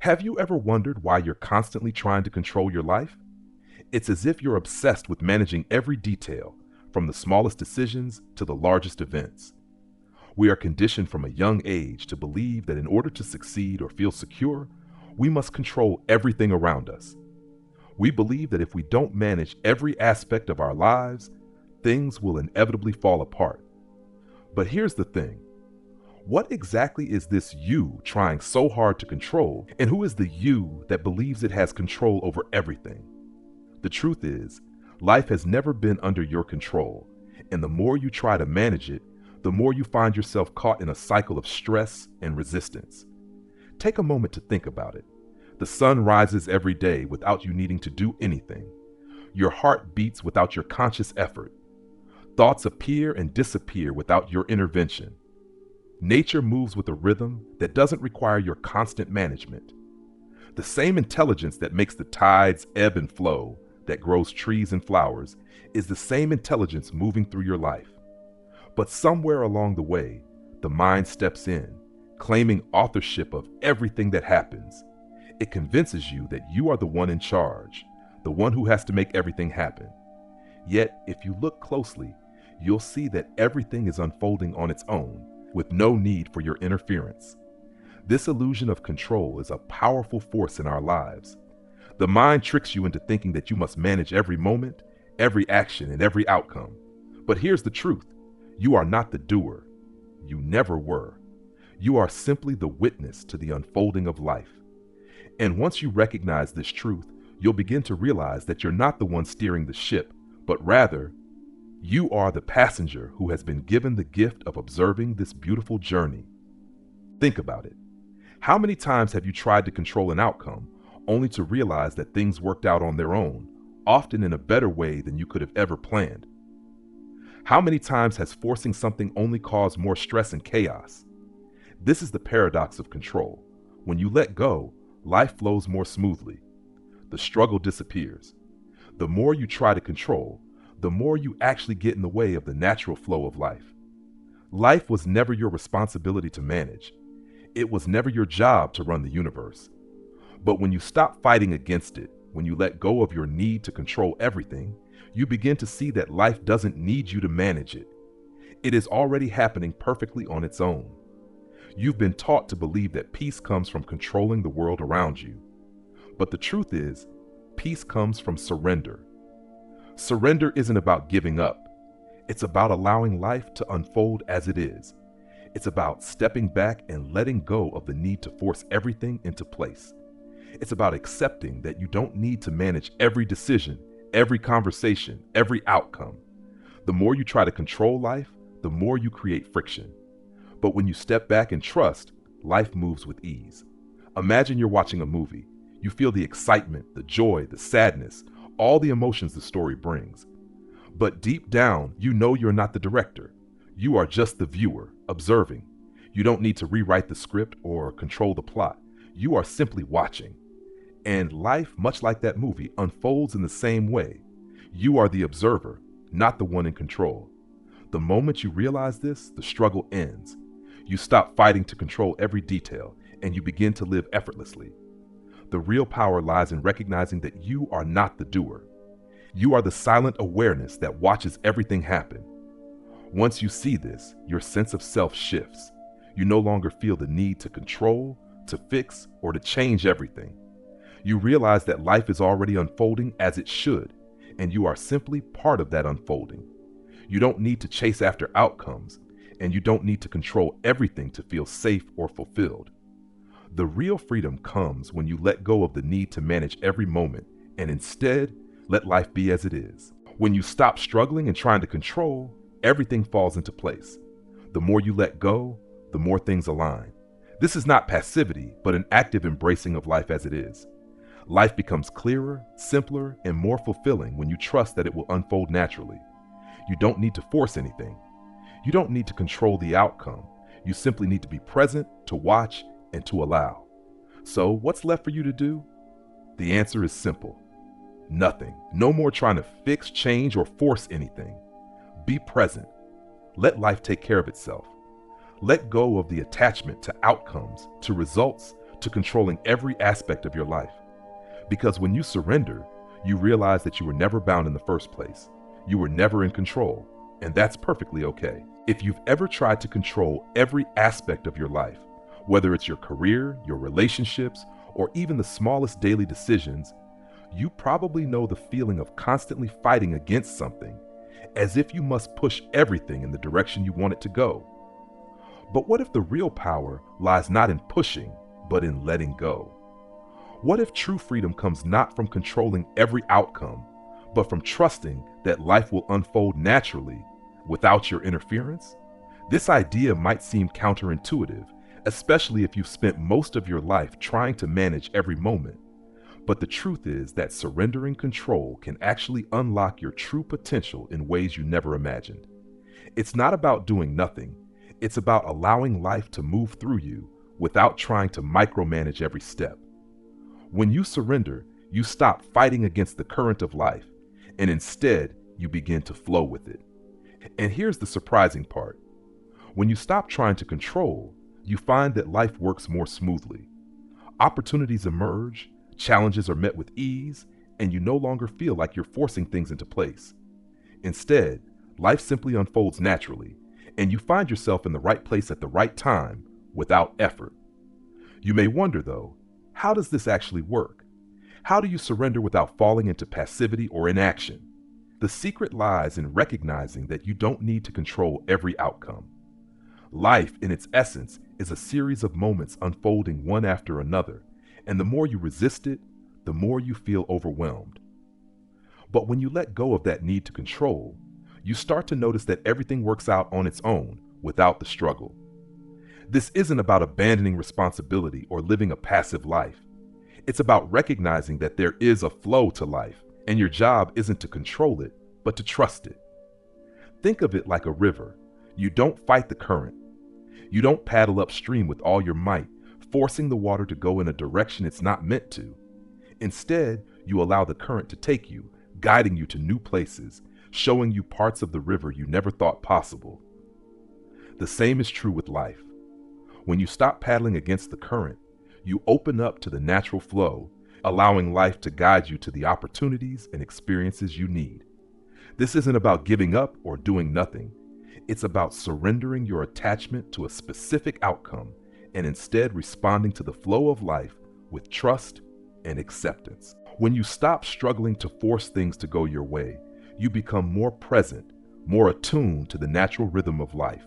Have you ever wondered why you're constantly trying to control your life? It's as if you're obsessed with managing every detail, from the smallest decisions to the largest events. We are conditioned from a young age to believe that in order to succeed or feel secure, we must control everything around us. We believe that if we don't manage every aspect of our lives, things will inevitably fall apart. But here's the thing. What exactly is this you trying so hard to control, and who is the you that believes it has control over everything? The truth is, life has never been under your control, and the more you try to manage it, the more you find yourself caught in a cycle of stress and resistance. Take a moment to think about it. The sun rises every day without you needing to do anything. Your heart beats without your conscious effort. Thoughts appear and disappear without your intervention. Nature moves with a rhythm that doesn't require your constant management. The same intelligence that makes the tides ebb and flow, that grows trees and flowers, is the same intelligence moving through your life. But somewhere along the way, the mind steps in, claiming authorship of everything that happens. It convinces you that you are the one in charge, the one who has to make everything happen. Yet, if you look closely, you'll see that everything is unfolding on its own, with no need for your interference. This illusion of control is a powerful force in our lives. The mind tricks you into thinking that you must manage every moment, every action, and every outcome. But here's the truth. You are not the doer. You never were. You are simply the witness to the unfolding of life. And once you recognize this truth, you'll begin to realize that you're not the one steering the ship, but rather, you are the passenger who has been given the gift of observing this beautiful journey. Think about it. How many times have you tried to control an outcome, only to realize that things worked out on their own, often in a better way than you could have ever planned? How many times has forcing something only caused more stress and chaos? This is the paradox of control. When you let go, life flows more smoothly. The struggle disappears. The more you try to control, the more you actually get in the way of the natural flow of life. Life was never your responsibility to manage. It was never your job to run the universe. But when you stop fighting against it, when you let go of your need to control everything, you begin to see that life doesn't need you to manage it. It is already happening perfectly on its own. You've been taught to believe that peace comes from controlling the world around you. But the truth is, peace comes from surrender. Surrender isn't about giving up. It's about allowing life to unfold as it is. It's about stepping back and letting go of the need to force everything into place. It's about accepting that you don't need to manage every decision, every conversation, every outcome. The more you try to control life, the more you create friction. But when you step back and trust, life moves with ease. Imagine you're watching a movie. You feel the excitement, the joy, the sadness, all the emotions the story brings. But deep down, you know you're not the director. You are just the viewer, observing. You don't need to rewrite the script or control the plot. You are simply watching. And life, much like that movie, unfolds in the same way. You are the observer, not the one in control. The moment you realize this, the struggle ends. You stop fighting to control every detail, and you begin to live effortlessly. The real power lies in recognizing that you are not the doer. You are the silent awareness that watches everything happen. Once you see this, your sense of self shifts. You no longer feel the need to control, to fix, or to change everything. You realize that life is already unfolding as it should, and you are simply part of that unfolding. You don't need to chase after outcomes, and you don't need to control everything to feel safe or fulfilled. The real freedom comes when you let go of the need to manage every moment and instead let life be as it is. When you stop struggling and trying to control, everything falls into place. The more you let go, the more things align. This is not passivity, but an active embracing of life as it is. Life becomes clearer, simpler, and more fulfilling when you trust that it will unfold naturally. You don't need to force anything. You don't need to control the outcome. You simply need to be present, to watch, and to allow. So what's left for you to do? The answer is simple. Nothing. No more trying to fix, change, or force anything. Be present. Let life take care of itself. Let go of the attachment to outcomes, to results, to controlling every aspect of your life. Because when you surrender, you realize that you were never bound in the first place. You were never in control, and that's perfectly okay. If you've ever tried to control every aspect of your life, whether it's your career, your relationships, or even the smallest daily decisions, you probably know the feeling of constantly fighting against something, as if you must push everything in the direction you want it to go. But what if the real power lies not in pushing, but in letting go? What if true freedom comes not from controlling every outcome, but from trusting that life will unfold naturally without your interference? This idea might seem counterintuitive, especially if you've spent most of your life trying to manage every moment. But the truth is that surrendering control can actually unlock your true potential in ways you never imagined. It's not about doing nothing. It's about allowing life to move through you without trying to micromanage every step. When you surrender, you stop fighting against the current of life, and instead, you begin to flow with it. And here's the surprising part. When you stop trying to control, you find that life works more smoothly. Opportunities emerge, challenges are met with ease, and you no longer feel like you're forcing things into place. Instead, life simply unfolds naturally, and you find yourself in the right place at the right time without effort. You may wonder, though, how does this actually work? How do you surrender without falling into passivity or inaction? The secret lies in recognizing that you don't need to control every outcome. Life, in its essence, is a series of moments unfolding one after another, and the more you resist it, the more you feel overwhelmed. But when you let go of that need to control, you start to notice that everything works out on its own without the struggle. This isn't about abandoning responsibility or living a passive life. It's about recognizing that there is a flow to life, and your job isn't to control it, but to trust it. Think of it like a river. You don't fight the current. You don't paddle upstream with all your might, forcing the water to go in a direction it's not meant to. Instead, you allow the current to take you, guiding you to new places, showing you parts of the river you never thought possible. The same is true with life. When you stop paddling against the current, you open up to the natural flow, allowing life to guide you to the opportunities and experiences you need. This isn't about giving up or doing nothing. It's about surrendering your attachment to a specific outcome and instead responding to the flow of life with trust and acceptance. When you stop struggling to force things to go your way, you become more present, more attuned to the natural rhythm of life.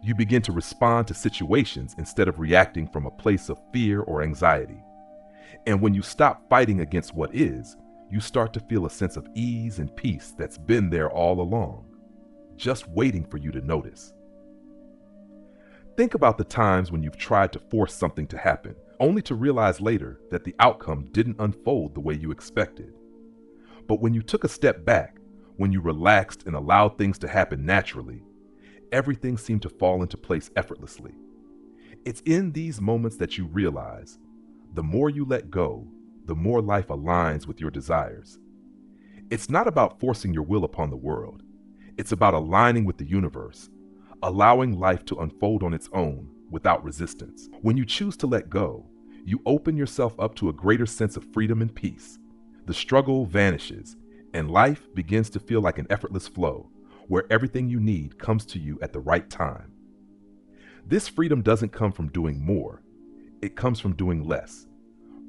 You begin to respond to situations instead of reacting from a place of fear or anxiety. And when you stop fighting against what is, you start to feel a sense of ease and peace that's been there all along, just waiting for you to notice. Think about the times when you've tried to force something to happen, only to realize later that the outcome didn't unfold the way you expected. But when you took a step back, when you relaxed and allowed things to happen naturally, everything seemed to fall into place effortlessly. It's in these moments that you realize, the more you let go, the more life aligns with your desires. It's not about forcing your will upon the world. It's about aligning with the universe, allowing life to unfold on its own without resistance. When you choose to let go, you open yourself up to a greater sense of freedom and peace. The struggle vanishes, and life begins to feel like an effortless flow, where everything you need comes to you at the right time. This freedom doesn't come from doing more. It comes from doing less,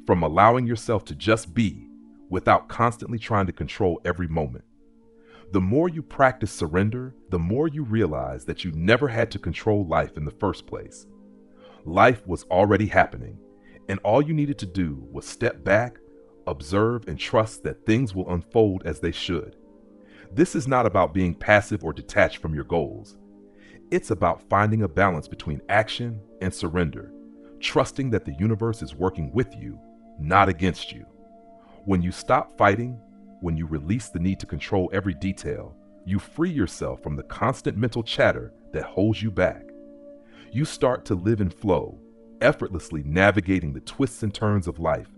from allowing yourself to just be without constantly trying to control every moment. The more you practice surrender, the more you realize that you never had to control life in the first place. Life was already happening, and all you needed to do was step back, observe, and trust that things will unfold as they should. This is not about being passive or detached from your goals. It's about finding a balance between action and surrender, trusting that the universe is working with you, not against you. When you stop fighting, when you release the need to control every detail, you free yourself from the constant mental chatter that holds you back. You start to live in flow, effortlessly navigating the twists and turns of life,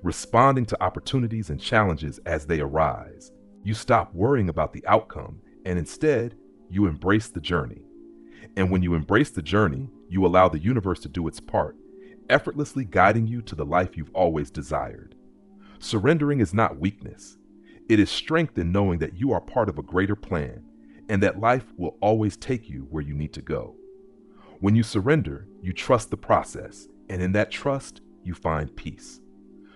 responding to opportunities and challenges as they arise. You stop worrying about the outcome, and instead, you embrace the journey. And when you embrace the journey, you allow the universe to do its part, effortlessly guiding you to the life you've always desired. Surrendering is not weakness. It is strength in knowing that you are part of a greater plan and that life will always take you where you need to go. When you surrender, you trust the process, and in that trust, you find peace.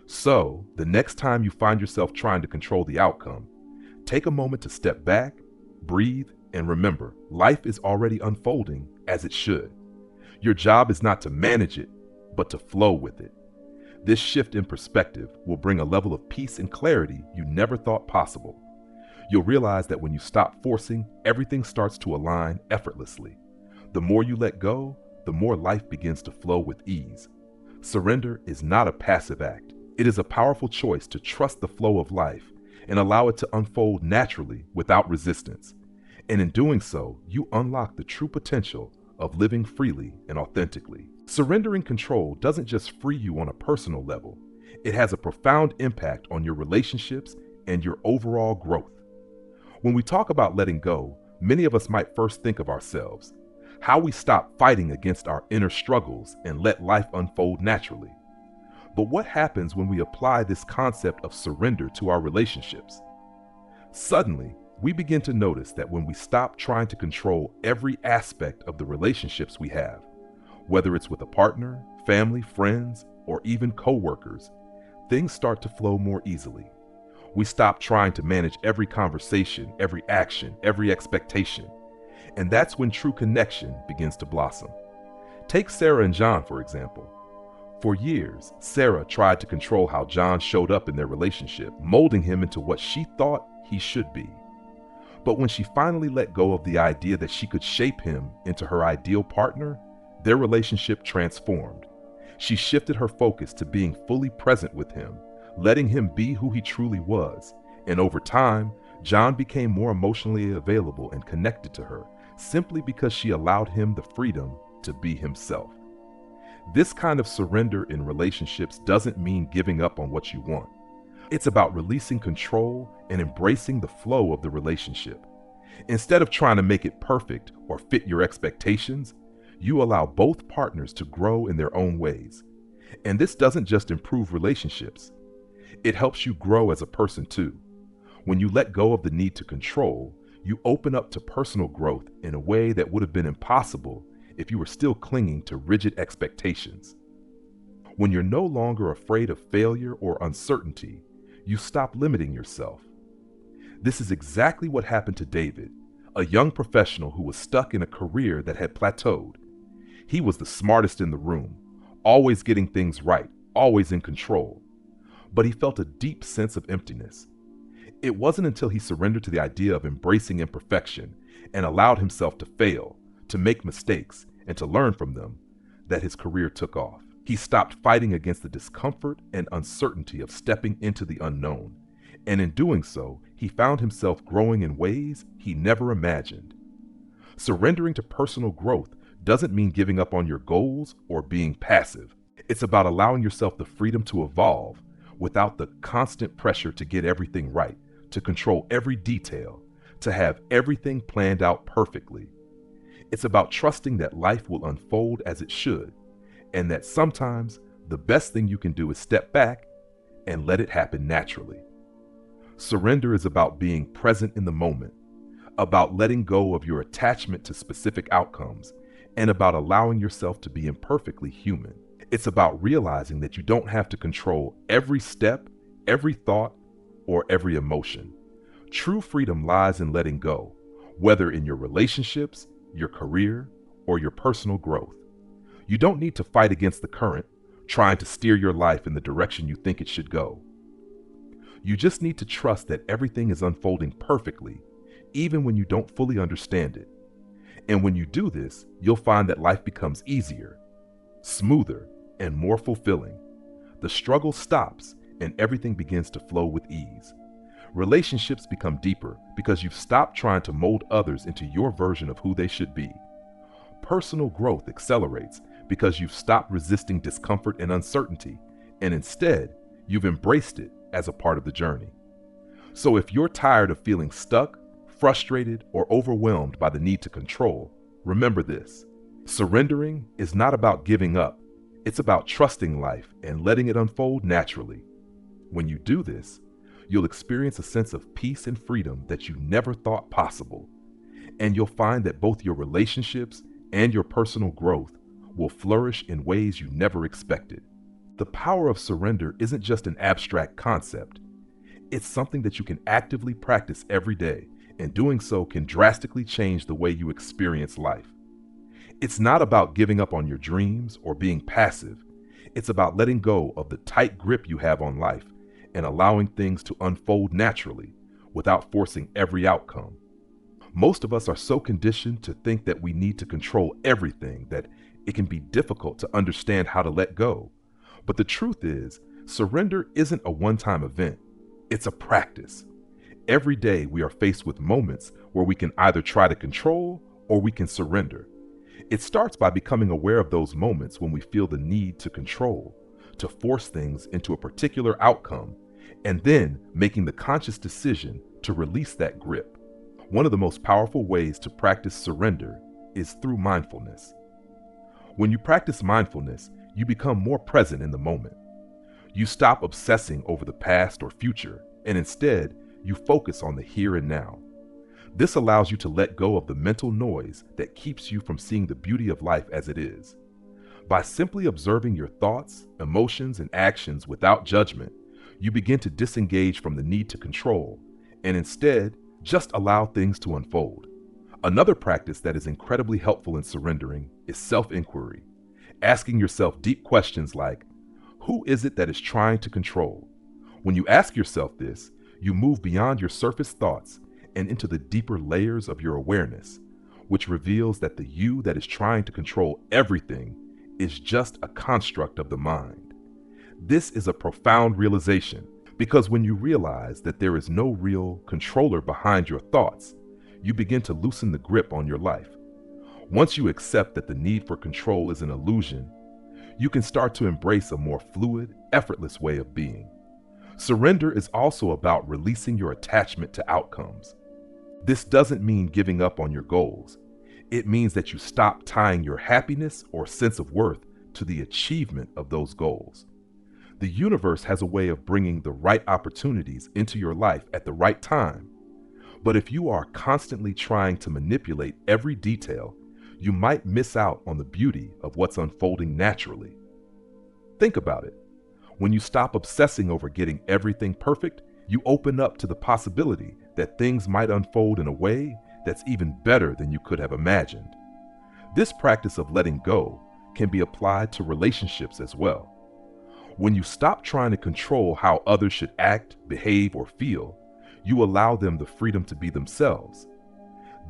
So, the next time you find yourself trying to control the outcome, take a moment to step back, breathe, and remember, life is already unfolding as it should. Your job is not to manage it, but to flow with it. This shift in perspective will bring a level of peace and clarity you never thought possible. You'll realize that when you stop forcing, everything starts to align effortlessly. The more you let go, the more life begins to flow with ease. Surrender is not a passive act. It is a powerful choice to trust the flow of life and allow it to unfold naturally without resistance. And in doing so, you unlock the true potential of living freely and authentically. Surrendering control doesn't just free you on a personal level. It has a profound impact on your relationships and your overall growth. When we talk about letting go, many of us might first think of ourselves, how we stop fighting against our inner struggles and let life unfold naturally. But what happens when we apply this concept of surrender to our relationships? Suddenly, we begin to notice that when we stop trying to control every aspect of the relationships we have, whether it's with a partner, family, friends, or even coworkers, things start to flow more easily. We stop trying to manage every conversation, every action, every expectation. And that's when true connection begins to blossom. Take Sarah and John, for example. For years, Sarah tried to control how John showed up in their relationship, molding him into what she thought he should be. But when she finally let go of the idea that she could shape him into her ideal partner, their relationship transformed. She shifted her focus to being fully present with him, letting him be who he truly was. And over time, John became more emotionally available and connected to her, simply because she allowed him the freedom to be himself. This kind of surrender in relationships doesn't mean giving up on what you want. It's about releasing control and embracing the flow of the relationship. Instead of trying to make it perfect or fit your expectations, you allow both partners to grow in their own ways. And this doesn't just improve relationships. It helps you grow as a person too. When you let go of the need to control, you open up to personal growth in a way that would have been impossible if you were still clinging to rigid expectations. When you're no longer afraid of failure or uncertainty, you stop limiting yourself. This is exactly what happened to David, a young professional who was stuck in a career that had plateaued. He was the smartest in the room, always getting things right, always in control. But he felt a deep sense of emptiness. It wasn't until he surrendered to the idea of embracing imperfection and allowed himself to fail, to make mistakes, and to learn from them, that his career took off. He stopped fighting against the discomfort and uncertainty of stepping into the unknown, and in doing so, he found himself growing in ways he never imagined. Surrendering to personal growth doesn't mean giving up on your goals or being passive. It's about allowing yourself the freedom to evolve without the constant pressure to get everything right, to control every detail, to have everything planned out perfectly. It's about trusting that life will unfold as it should, and that sometimes the best thing you can do is step back and let it happen naturally. Surrender is about being present in the moment, about letting go of your attachment to specific outcomes, and about allowing yourself to be imperfectly human. It's about realizing that you don't have to control every step, every thought, or every emotion. True freedom lies in letting go, whether in your relationships, your career, or your personal growth. You don't need to fight against the current, trying to steer your life in the direction you think it should go. You just need to trust that everything is unfolding perfectly, even when you don't fully understand it. And when you do this, you'll find that life becomes easier, smoother, and more fulfilling. The struggle stops and everything begins to flow with ease. Relationships become deeper because you've stopped trying to mold others into your version of who they should be. Personal growth accelerates because you've stopped resisting discomfort and uncertainty, and instead, you've embraced it as a part of the journey. So if you're tired of feeling stuck, frustrated, or overwhelmed by the need to control, remember this: surrendering is not about giving up. It's about trusting life and letting it unfold naturally. When you do this, you'll experience a sense of peace and freedom that you never thought possible, and you'll find that both your relationships and your personal growth will flourish in ways you never expected. The power of surrender isn't just an abstract concept. It's something that you can actively practice every day, and doing so can drastically change the way you experience life. It's not about giving up on your dreams or being passive. It's about letting go of the tight grip you have on life and allowing things to unfold naturally without forcing every outcome. Most of us are so conditioned to think that we need to control everything that it can be difficult to understand how to let go. But the truth is, surrender isn't a one-time event. It's a practice. Every day we are faced with moments where we can either try to control or we can surrender. It starts by becoming aware of those moments when we feel the need to control, to force things into a particular outcome, and then making the conscious decision to release that grip. One of the most powerful ways to practice surrender is through mindfulness. When you practice mindfulness, you become more present in the moment. You stop obsessing over the past or future, and instead, you focus on the here and now. This allows you to let go of the mental noise that keeps you from seeing the beauty of life as it is. By simply observing your thoughts, emotions, and actions without judgment, you begin to disengage from the need to control, and instead, just allow things to unfold. Another practice that is incredibly helpful in surrendering is self-inquiry, asking yourself deep questions like, who is it that is trying to control? When you ask yourself this, you move beyond your surface thoughts and into the deeper layers of your awareness, which reveals that the you that is trying to control everything is just a construct of the mind. This is a profound realization, because when you realize that there is no real controller behind your thoughts, you begin to loosen the grip on your life. Once you accept that the need for control is an illusion, you can start to embrace a more fluid, effortless way of being. Surrender is also about releasing your attachment to outcomes. This doesn't mean giving up on your goals. It means that you stop tying your happiness or sense of worth to the achievement of those goals. The universe has a way of bringing the right opportunities into your life at the right time. But if you are constantly trying to manipulate every detail, you might miss out on the beauty of what's unfolding naturally. Think about it. When you stop obsessing over getting everything perfect, you open up to the possibility that things might unfold in a way that's even better than you could have imagined. This practice of letting go can be applied to relationships as well. When you stop trying to control how others should act, behave, or feel, you allow them the freedom to be themselves.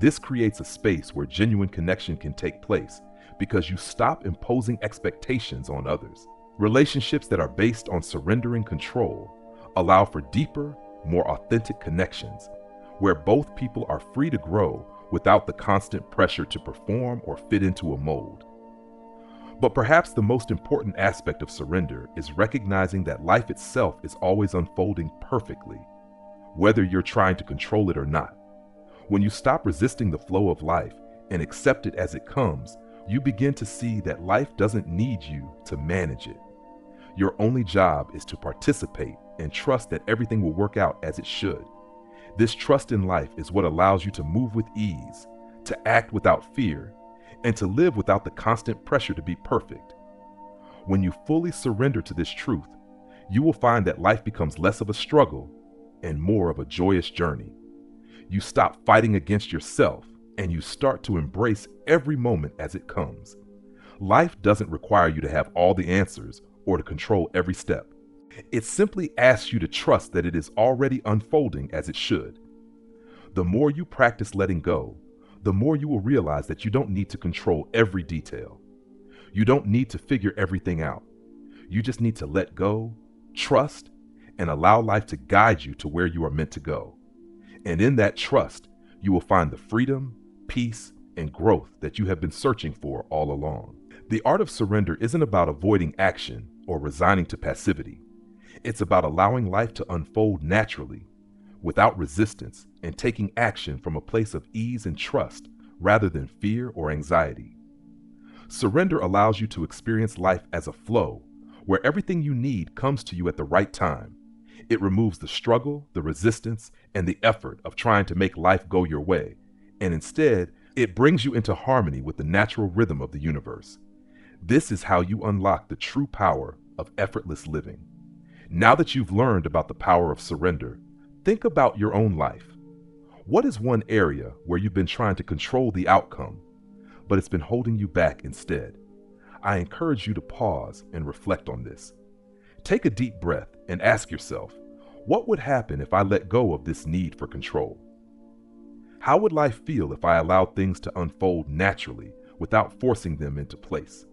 This creates a space where genuine connection can take place because you stop imposing expectations on others. Relationships that are based on surrendering control allow for deeper, more authentic connections, where both people are free to grow without the constant pressure to perform or fit into a mold. But perhaps the most important aspect of surrender is recognizing that life itself is always unfolding perfectly, whether you're trying to control it or not. When you stop resisting the flow of life and accept it as it comes, you begin to see that life doesn't need you to manage it. Your only job is to participate and trust that everything will work out as it should. This trust in life is what allows you to move with ease, to act without fear, and to live without the constant pressure to be perfect. When you fully surrender to this truth, you will find that life becomes less of a struggle and more of a joyous journey. You stop fighting against yourself and you start to embrace every moment as it comes. Life doesn't require you to have all the answers or to control every step. It simply asks you to trust that it is already unfolding as it should. The more you practice letting go, the more you will realize that you don't need to control every detail. You don't need to figure everything out. You just need to let go, trust, and allow life to guide you to where you are meant to go. And in that trust, you will find the freedom, peace, and growth that you have been searching for all along. The art of surrender isn't about avoiding action or resigning to passivity. It's about allowing life to unfold naturally, without resistance, and taking action from a place of ease and trust rather than fear or anxiety. Surrender allows you to experience life as a flow, where everything you need comes to you at the right time. It removes the struggle, the resistance, and the effort of trying to make life go your way, and instead, it brings you into harmony with the natural rhythm of the universe. This is how you unlock the true power of effortless living. Now that you've learned about the power of surrender, think about your own life. What is one area where you've been trying to control the outcome, but it's been holding you back instead? I encourage you to pause and reflect on this. Take a deep breath and ask yourself, what would happen if I let go of this need for control? How would life feel if I allowed things to unfold naturally without forcing them into place?